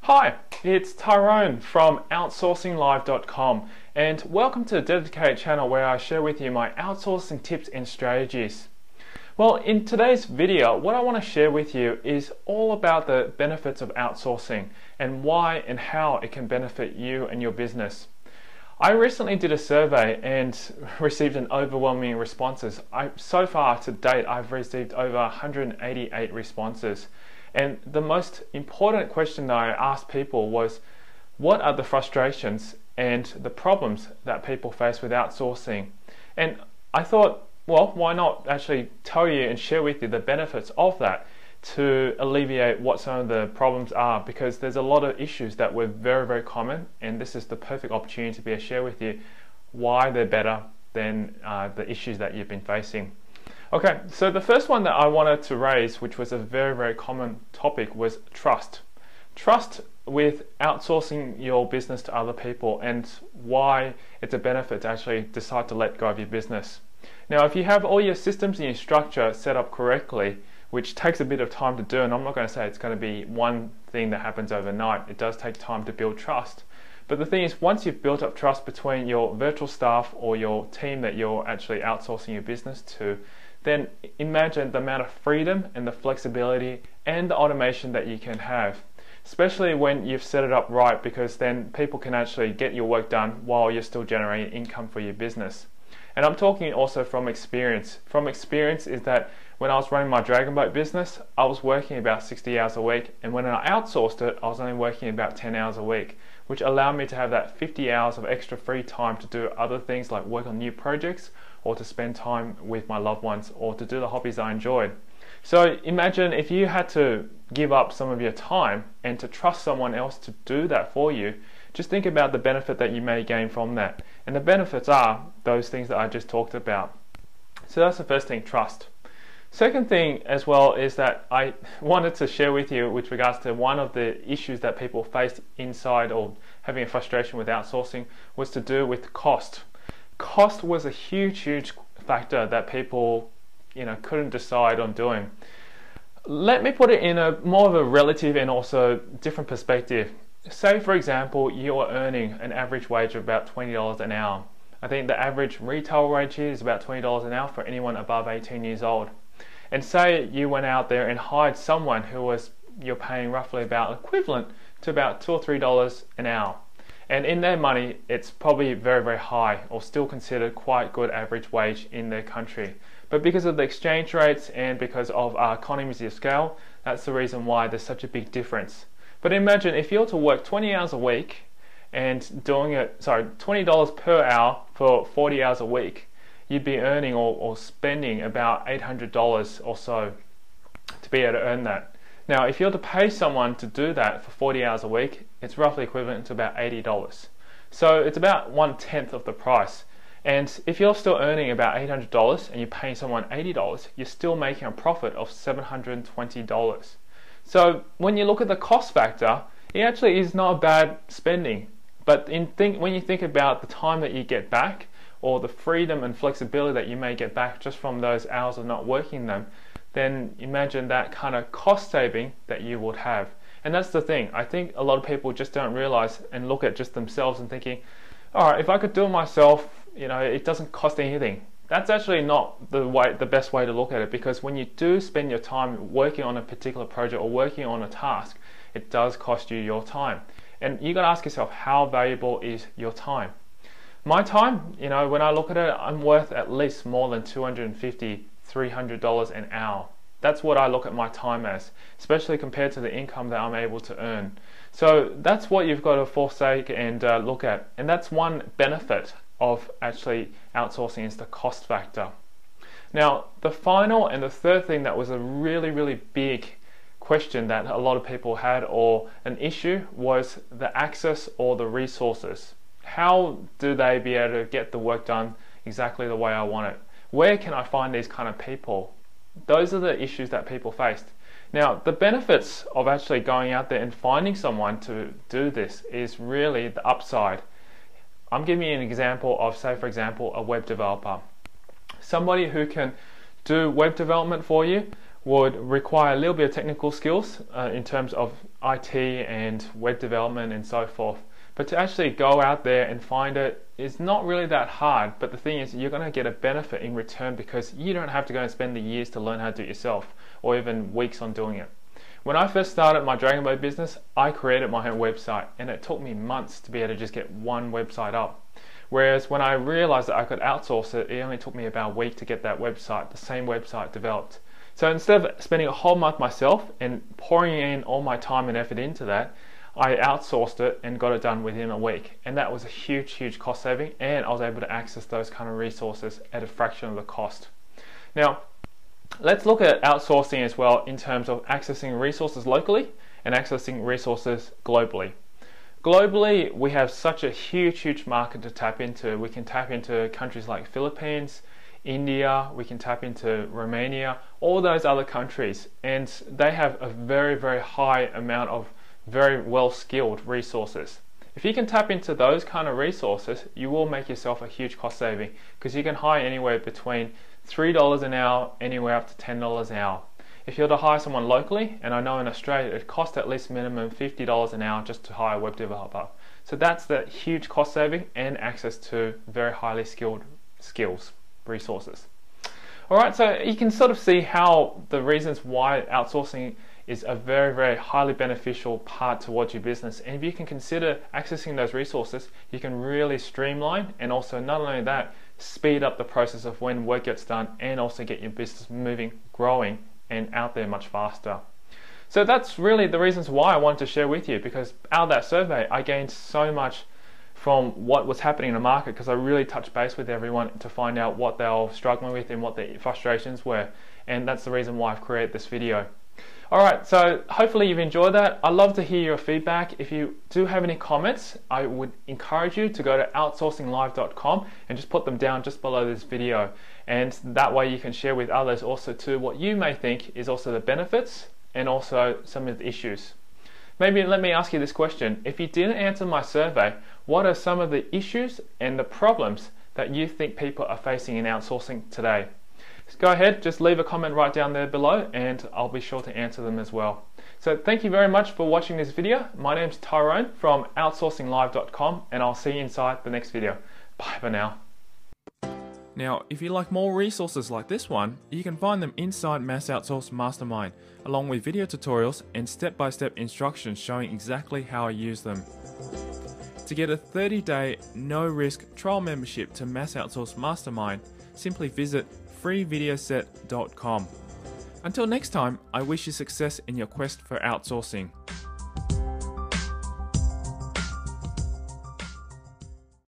Hi, it's Tyrone from outsourcinglive.com and welcome to the dedicated channel where I share with you my outsourcing tips and strategies. Well, in today's video, what I want to share with you is all about the benefits of outsourcing and why and how it can benefit you and your business. I recently did a survey and received an overwhelming responses. So far to date, I've received over 188 responses. And the most important question that I asked people was, what are the frustrations and the problems that people face with outsourcing? And I thought, well, why not actually tell you and share with you the benefits of that to alleviate what some of the problems are, because there's a lot of issues that were very, very common, and this is the perfect opportunity to be able to share with you why they're better than the issues that you've been facing. Okay, so the first one that I wanted to raise, which was a very, very common topic, was trust. Trust with outsourcing your business to other people and why it's a benefit to actually decide to let go of your business. Now, if you have all your systems and your structure set up correctly, which takes a bit of time to do, and I'm not going to say it's going to be one thing that happens overnight, it does take time to build trust. But the thing is, once you've built up trust between your virtual staff or your team that you're actually outsourcing your business to, then imagine the amount of freedom and the flexibility and the automation that you can have, especially when you've set it up right, because then people can actually get your work done while you're still generating income for your business. And I'm talking also from experience. From experience is that when I was running my Dragon Boat business, I was working about 60 hours a week, and when I outsourced it, I was only working about 10 hours a week, which allowed me to have that 50 hours of extra free time to do other things like work on new projects, or to spend time with my loved ones, or to do the hobbies I enjoyed. So imagine if you had to give up some of your time and to trust someone else to do that for you. Just think about the benefit that you may gain from that. And the benefits are those things that I just talked about. So that's the first thing, trust. Second thing as well is that I wanted to share with you with regards to one of the issues that people faced inside or having a frustration with outsourcing was to do with cost. Cost was a huge factor that people couldn't decide on doing. Let me put it in a more of a relative and also different perspective. Say for example you are earning an average wage of about $20 an hour. I think the average retail wage here is about $20 an hour for anyone above 18 years old. And say you went out there and hired someone you're paying roughly about equivalent to about $2 or $3 an hour. And in their money, it's probably very, very high, or still considered quite good average wage in their country. But because of the exchange rates and because of our economies of scale, that's the reason why there's such a big difference. But imagine if you were to work 20 hours a week and doing it, $20 per hour for 40 hours a week, you'd be earning or spending about $800 or so to be able to earn that. Now, if you're to pay someone to do that for 40 hours a week, it's roughly equivalent to about $80. So it's about 1/10 of the price. And if you're still earning about $800 and you're paying someone $80, you're still making a profit of $720. So when you look at the cost factor, it actually is not a bad spending. But when you think about the time that you get back, or the freedom and flexibility that you may get back just from those hours of not working them, then imagine that kind of cost saving that you would have. And that's the thing. I think a lot of people just don't realize and look at just themselves and thinking, all right, if I could do it myself, it doesn't cost anything. That's actually not the best way to look at it, because when you do spend your time working on a particular project or working on a task, it does cost you your time. And you got to ask yourself, how valuable is your time? My time, when I look at it, I'm worth at least more than $250, $300 an hour. That's what I look at my time as, especially compared to the income that I'm able to earn. So that's what you've got to forsake and look at. And that's one benefit of actually outsourcing, is the cost factor. Now, the final and the third thing that was a really, really big question that a lot of people had, or an issue, was the access or the resources. How do they be able to get the work done exactly the way I want it? Where can I find these kind of people? Those are the issues that people faced. Now, the benefits of actually going out there and finding someone to do this is really the upside. I'm giving you an example of, say for example, a web developer. Somebody who can do web development for you would require a little bit of technical skills in terms of IT and web development and so forth. But to actually go out there and find it is not really that hard. But the thing is, you're going to get a benefit in return because you don't have to go and spend the years to learn how to do it yourself, or even weeks on doing it. When I first started my Dragon Boat business, I created my own website, and it took me months to be able to just get one website up. Whereas when I realized that I could outsource it, it only took me about a week to get that website, the same website, developed. So instead of spending a whole month myself and pouring in all my time and effort into that, I outsourced it and got it done within a week. And that was a huge cost saving, and I was able to access those kind of resources at a fraction of the cost. Now, let's look at outsourcing as well in terms of accessing resources locally and accessing resources globally. Globally, we have such a huge market to tap into. We can tap into countries like Philippines, India, we can tap into Romania, all those other countries, and they have a very high amount of very well skilled resources. If you can tap into those kind of resources, you will make yourself a huge cost saving, because you can hire anywhere between $3 an hour anywhere up to $10 an hour. If you're to hire someone locally, and I know in Australia it costs at least minimum $50 an hour just to hire a web developer. So that's the huge cost saving and access to very highly skilled resources. Alright, so you can sort of see how the reasons why outsourcing is a very highly beneficial part towards your business. And if you can consider accessing those resources, you can really streamline, and also not only that, speed up the process of when work gets done, and also get your business moving, growing, and out there much faster. So that's really the reasons why I wanted to share with you, because out of that survey I gained so much from what was happening in the market, because I really touched base with everyone to find out what they were struggling with and what their frustrations were, and that's the reason why I've created this video. Alright, so hopefully you've enjoyed that. I'd love to hear your feedback. If you do have any comments, I would encourage you to go to outsourcinglive.com and just put them down just below this video, and that way you can share with others also too what you may think is also the benefits and also some of the issues. Maybe let me ask you this question: if you didn't answer my survey, what are some of the issues and the problems that you think people are facing in outsourcing today? Go ahead, just leave a comment right down there below, and I'll be sure to answer them as well. So thank you very much for watching this video. My name's Tyrone from outsourcinglive.com, and I'll see you inside the next video. Bye for now. Now, if you like more resources like this one, you can find them inside Mass Outsource Mastermind, along with video tutorials and step-by-step instructions showing exactly how I use them. To get a 30-day, no-risk trial membership to Mass Outsource Mastermind, simply visit freevideoset.com. Until next time, I wish you success in your quest for outsourcing.